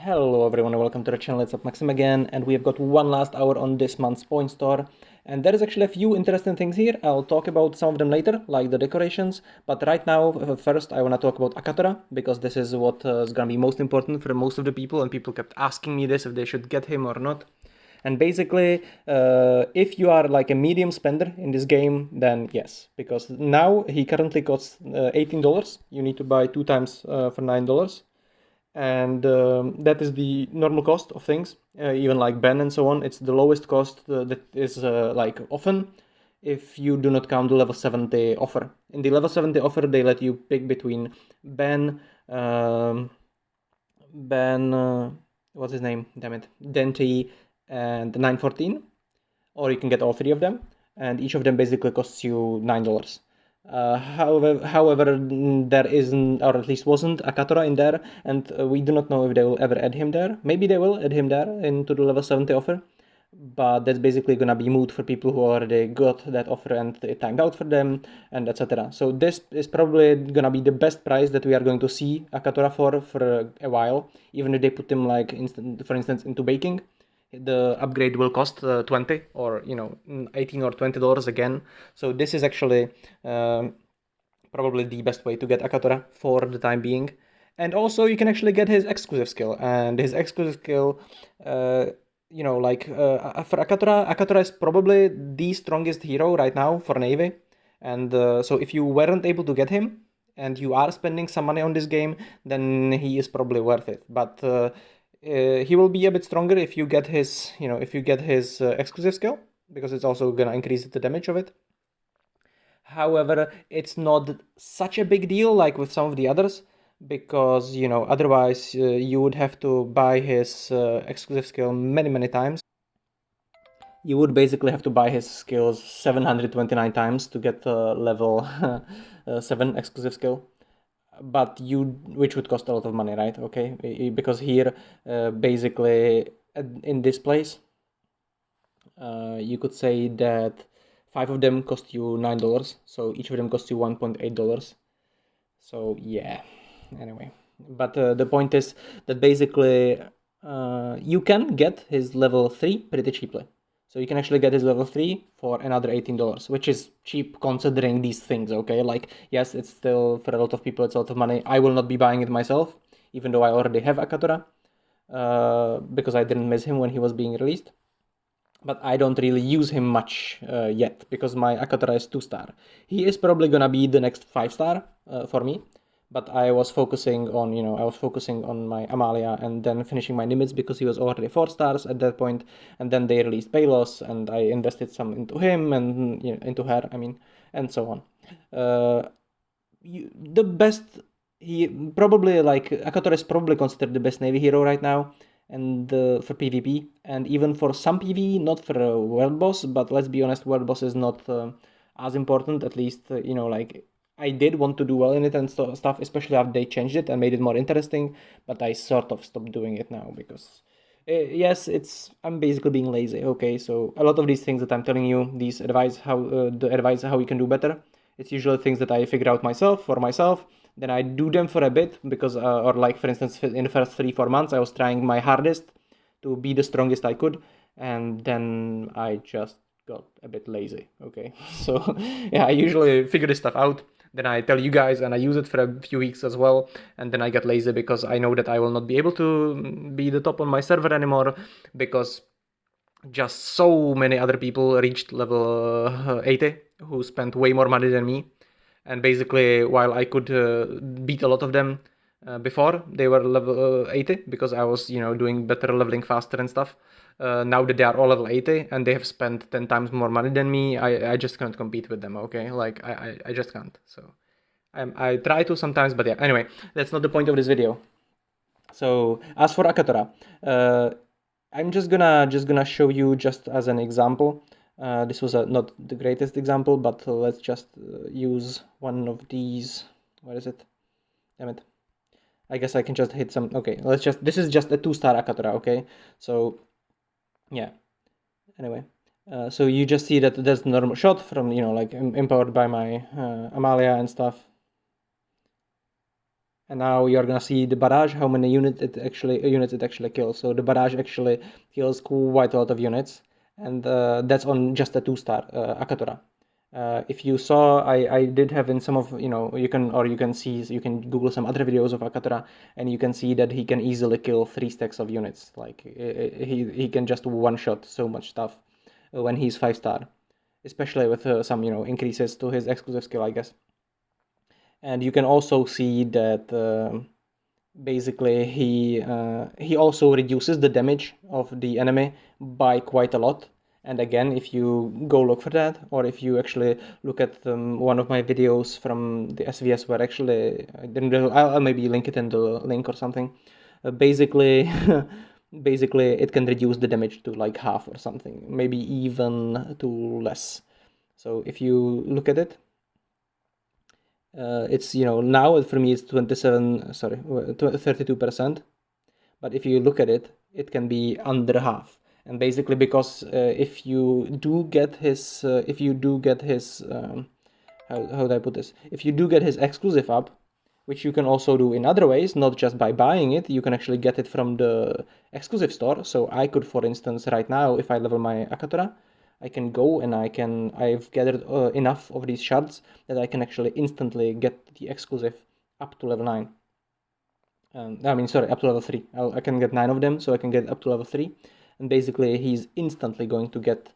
Hello everyone and welcome to the channel. It's up Maxim again, and we have got one last hour on this month's point store. And there is actually a few interesting things here. I'll talk about some of them later, like the decorations. But right now, first I want to talk about Akatora, because this is what is going to be most important for most of the people, and people kept asking me this, if they should get him or not. And basically, if you are like a medium spender in this game, then yes, because now he currently costs $18. You need to buy two times for $9. And that is the normal cost of things. Even like Ben and so on, it's the lowest cost that is like often if you do not count the level 70 offer. In the level 70 offer, they let you pick between Ben, what's his name? Damn it, Dente, and 914, or you can get all three of them, and each of them basically costs you $9. However, there isn't, or at least wasn't, Akatora in there, and we do not know if they will ever add him there. Maybe they will add him there into the level 70 offer, but that's basically gonna be moot for people who already got that offer and it timed out for them, and etc. So this is probably gonna be the best price that we are going to see Akatora for a while, even if they put him like for instance into baking. The upgrade will cost 20 or 18 or $20 again. So this is actually probably the best way to get Akatora for the time being. And also you can actually get his exclusive skill, and his exclusive skill for Akatora is probably the strongest hero right now for Navy. And so if you weren't able to get him and you are spending some money on this game, then he is probably worth it. But he will be a bit stronger if you get his, exclusive skill, because it's also gonna increase the damage of it. However, it's not such a big deal like with some of the others, because otherwise you would have to buy his exclusive skill many times. You would basically have to buy his skills 729 times to get level 7 exclusive skill, but which would cost a lot of money, right? Okay, because here basically in this place you could say that 5 of them cost you $9, so each of them costs you $1.8. So yeah, anyway, but the point is that basically you can get his level 3 pretty cheaply. So you can actually get his level 3 for another $18, which is cheap considering these things, okay? Like, yes, it's still, for a lot of people, it's a lot of money. I will not be buying it myself, even though I already have Akatora, because I didn't miss him when he was being released. But I don't really use him much yet, because my Akatora is 2-star. He is probably gonna be the next 5-star for me, but I was focusing on my Amalia and then finishing my Nimitz, because he was already 4 stars at that point, and then they released Palos and I invested some into him and into her, and so on. The best, he probably, like, Akatora is probably considered the best Navy hero right now, and for PvP, and even for some PvE, not for a world boss, but let's be honest, world boss is not as important, at least, like, I did want to do well in it and stuff, especially after they changed it and made it more interesting, but I sort of stopped doing it now, because yes, I'm basically being lazy, okay? So a lot of these things that I'm telling you, the advice how you can do better, it's usually things that I figure out for myself, then I do them for a bit, because or like, for instance, in the first 3-4 months I was trying my hardest to be the strongest I could, and then I just got a bit lazy, okay? So yeah, I usually figure this stuff out, then I tell you guys, and I use it for a few weeks as well, and then I get lazy because I know that I will not be able to be the top on my server anymore, because just so many other people reached level 80 who spent way more money than me. And basically, while I could beat a lot of them before they were level 80, because I was doing better, leveling faster and stuff, now that they are all level 80 and they have spent 10 times more money than me, I just can't compete with them, okay? Like, I just can't. So I try to sometimes, but yeah, anyway, that's not the point of this video. So as for Akatora, I'm just gonna show you just as an example. This was not the greatest example, but let's just use one of these. Where is it? Damn it. I guess I can just hit some. Okay, this is just a 2-star Akatora, okay? So, yeah. Anyway, so you just see that there's a normal shot from, like, empowered by my Amalia and stuff. And now you're gonna see the barrage, how many units it actually kills. So the barrage actually kills quite a lot of units, and that's on just a 2-star Akatora. If you saw, I did have in some of, you can Google some other videos of Akatora, and you can see that he can easily kill 3 stacks of units. Like he can just one shot so much stuff when he's 5-star, especially with some increases to his exclusive skill, I guess. And you can also see that basically he also reduces the damage of the enemy by quite a lot. And again, if you go look for that, or if you actually look at one of my videos from the SVS, where actually I'll maybe link it in the link or something. Basically, basically it can reduce the damage to like half or something, maybe even to less. So if you look at it, it's now for me it's 32%, but if you look at it, it can be under half. And basically because if you do get his how do I put this, if you do get his exclusive up, which you can also do in other ways, not just by buying it, you can actually get it from the exclusive store. So I could, for instance, right now, if I level my Akatora, I can go and I've gathered enough of these shards that I can actually instantly get the exclusive up to level 9. Up to level 3. I can get 9 of them, so I can get up to level 3. And basically, he's instantly going to get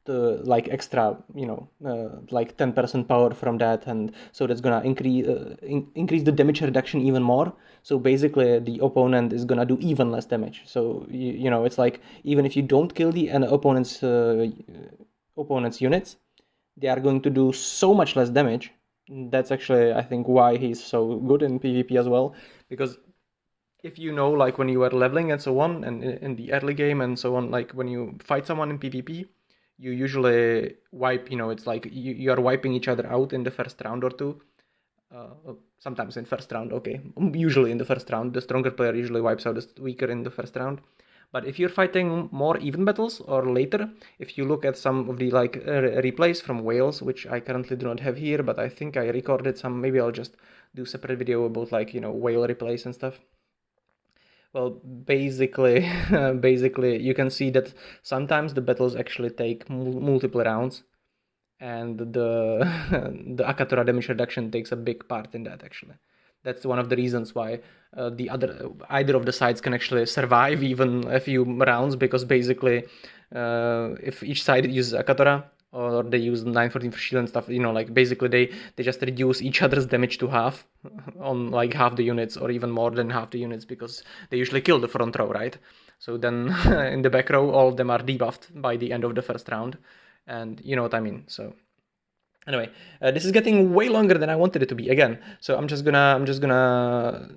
the like extra, like 10% power from that, and so that's gonna increase the damage reduction even more. So basically, the opponent is gonna do even less damage. So it's like even if you don't kill the opponent's units, they are going to do so much less damage. That's actually, I think, why he's so good in PvP as well, because if like when you are leveling and so on, and in the early game and so on, like when you fight someone in PvP, you usually wipe, it's like you are wiping each other out in the first round or two. Sometimes in first round, okay. Usually in the first round, the stronger player usually wipes out the weaker in the first round. But if you're fighting more even battles or later, if you look at some of the like replays from Wales, which I currently do not have here, but I think I recorded some, maybe I'll just do a separate video about like, whale replays and stuff. Well, basically, you can see that sometimes the battles actually take multiple rounds, and the the Akatora damage reduction takes a big part in that. Actually, that's one of the reasons why either of the sides can actually survive even a few rounds, because basically, if each side uses Akatora, or they use 914 for shield and stuff, like basically they just reduce each other's damage to half on like half the units, or even more than half the units, because they usually kill the front row, right? So then in the back row, all of them are debuffed by the end of the first round, and you know what I mean. So anyway, this is getting way longer than I wanted it to be again. So I'm just gonna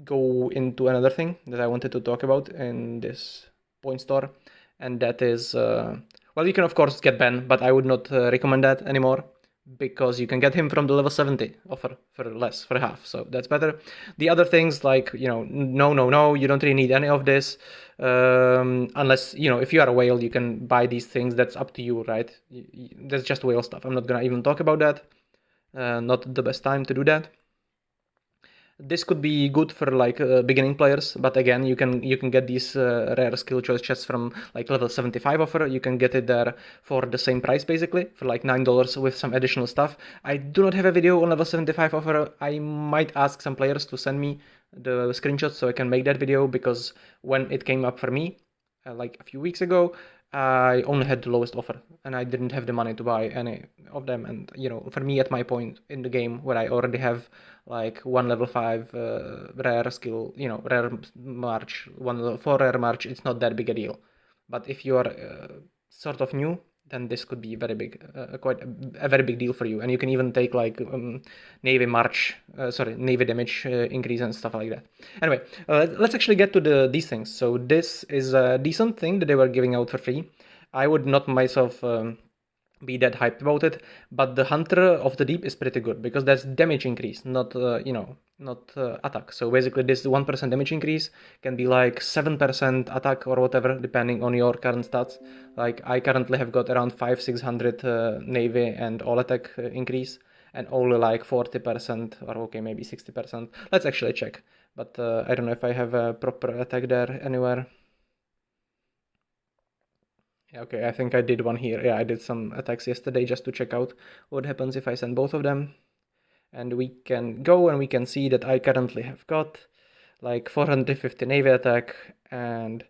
go into another thing that I wanted to talk about in this point store, and that is well, you can of course get Ben, but I would not recommend that anymore, because you can get him from the level 70 offer for less, for half, so that's better. The other things, like, no, you don't really need any of this, unless, if you are a whale, you can buy these things. That's up to you, right? That's just whale stuff. I'm not gonna even talk about that. Not the best time to do that. This could be good for like beginning players, but again, you can get these rare skill choice chests from like level 75 offer. You can get it there for the same price, basically, for like $9 with some additional stuff. I do not have a video on level 75 offer. I might ask some players to send me the screenshots so I can make that video, because when it came up for me, like a few weeks ago, I only had the lowest offer, and I didn't have the money to buy any of them. And for me, at my point in the game where I already have like one level 5 rare skill, rare march, one level 4 rare march, it's not that big a deal. But if you are sort of new, then this could be very big, quite a very big deal for you. And you can even take like navy damage increase and stuff like that. Anyway, let's actually get to these things. So this is a decent thing that they were giving out for free. I would not myself be that hyped about it, but the Hunter of the Deep is pretty good, because that's damage increase, not attack. So basically this 1% damage increase can be like 7% attack or whatever, depending on your current stats. Like I currently have got around 500-600 navy and all attack increase, and only like 40% or okay, maybe 60%. Let's actually check. But I don't know if I have a proper attack there anywhere. Okay, I think I did one here. Yeah, I did some attacks yesterday just to check out what happens if I send both of them. And we can go and we can see that I currently have got like 450 Navy attack and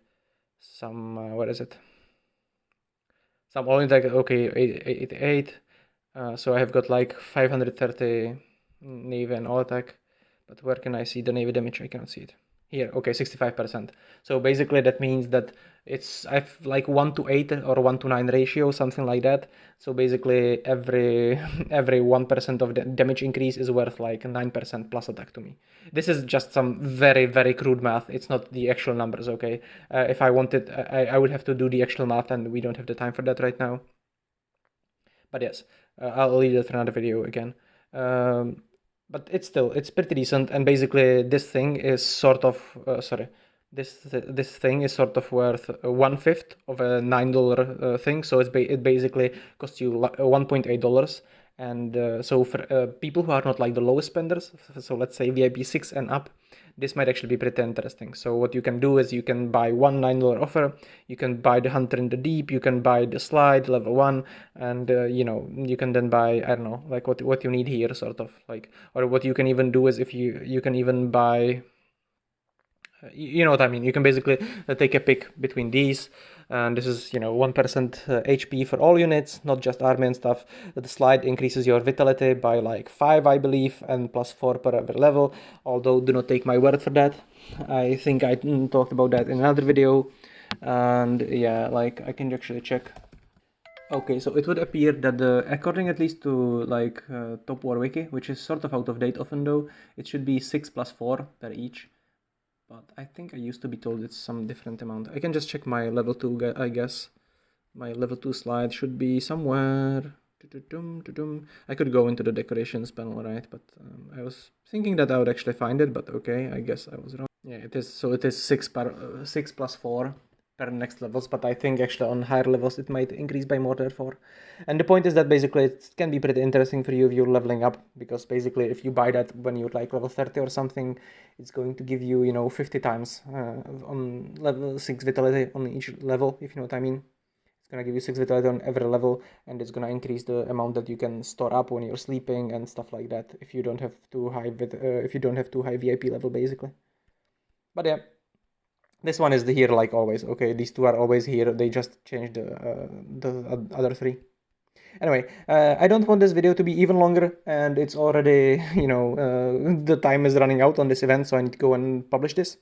some, what is it? Some all attack, okay, 88. So I have got like 530 Navy and all attack. But where can I see the Navy damage? I cannot see it. Here, okay, 65%. So basically that means that I've like 1:8 or 1:9 ratio, something like that. So basically every 1% of the damage increase is worth like 9% plus attack to me. This is just some very, very crude math. It's not the actual numbers, okay? If I wanted, I would have to do the actual math, and we don't have the time for that right now. But yes, I'll leave that for another video again. But it's pretty decent, and basically this thing is sort of this thing is sort of worth 1/5 of a $9 thing, so it basically costs you $1.8. And so for people who are not like the lowest spenders, so let's say VIP 6 and up, this might actually be pretty interesting. So what you can do is you can buy one $9 offer, you can buy the Hunter in the Deep, you can buy the Slide level 1, and you can then buy, I don't know, like what you need here, sort of like, or what you can even do is if you can even buy, you know what I mean, you can basically take a pick between these, and this is 1% HP for all units, not just army and stuff. The Slide increases your vitality by like 5, I believe, and +4 per every level, although do not take my word for that. I think I talked about that in another video, and yeah, like I can actually check. Okay, so it would appear that according at least to like Top War Wiki, which is sort of out of date often though, it should be 6 plus 4 per each. But I think I used to be told it's some different amount. I can just check my level 2, I guess. My level 2 Slide should be somewhere. I could go into the decorations panel, right? But I was thinking that I would actually find it, but okay, I guess I was wrong. Yeah, it is. So it is 6 plus 4 per next levels, but I think actually on higher levels it might increase by more therefore. And the point is that basically it can be pretty interesting for you if you're leveling up, because basically if you buy that when you're like level 30 or something, it's going to give you 50 times on level 6 vitality on each level, if you know what I mean. It's gonna give you 6 vitality on every level, and it's gonna increase the amount that you can store up when you're sleeping and stuff like that if you don't have too high VIP level basically. But yeah, this one is here like always. Okay, these two are always here. They just changed the other three. Anyway, I don't want this video to be even longer, and it's already, the time is running out on this event, so I need to go and publish this.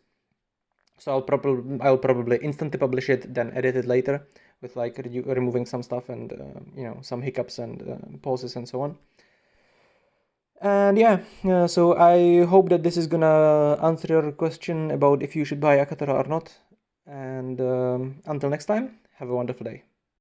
So I'll probably instantly publish it, then edit it later with like removing some stuff and some hiccups and pauses and so on. And yeah, so I hope that this is gonna answer your question about if you should buy Akatora or not. And until next time, have a wonderful day.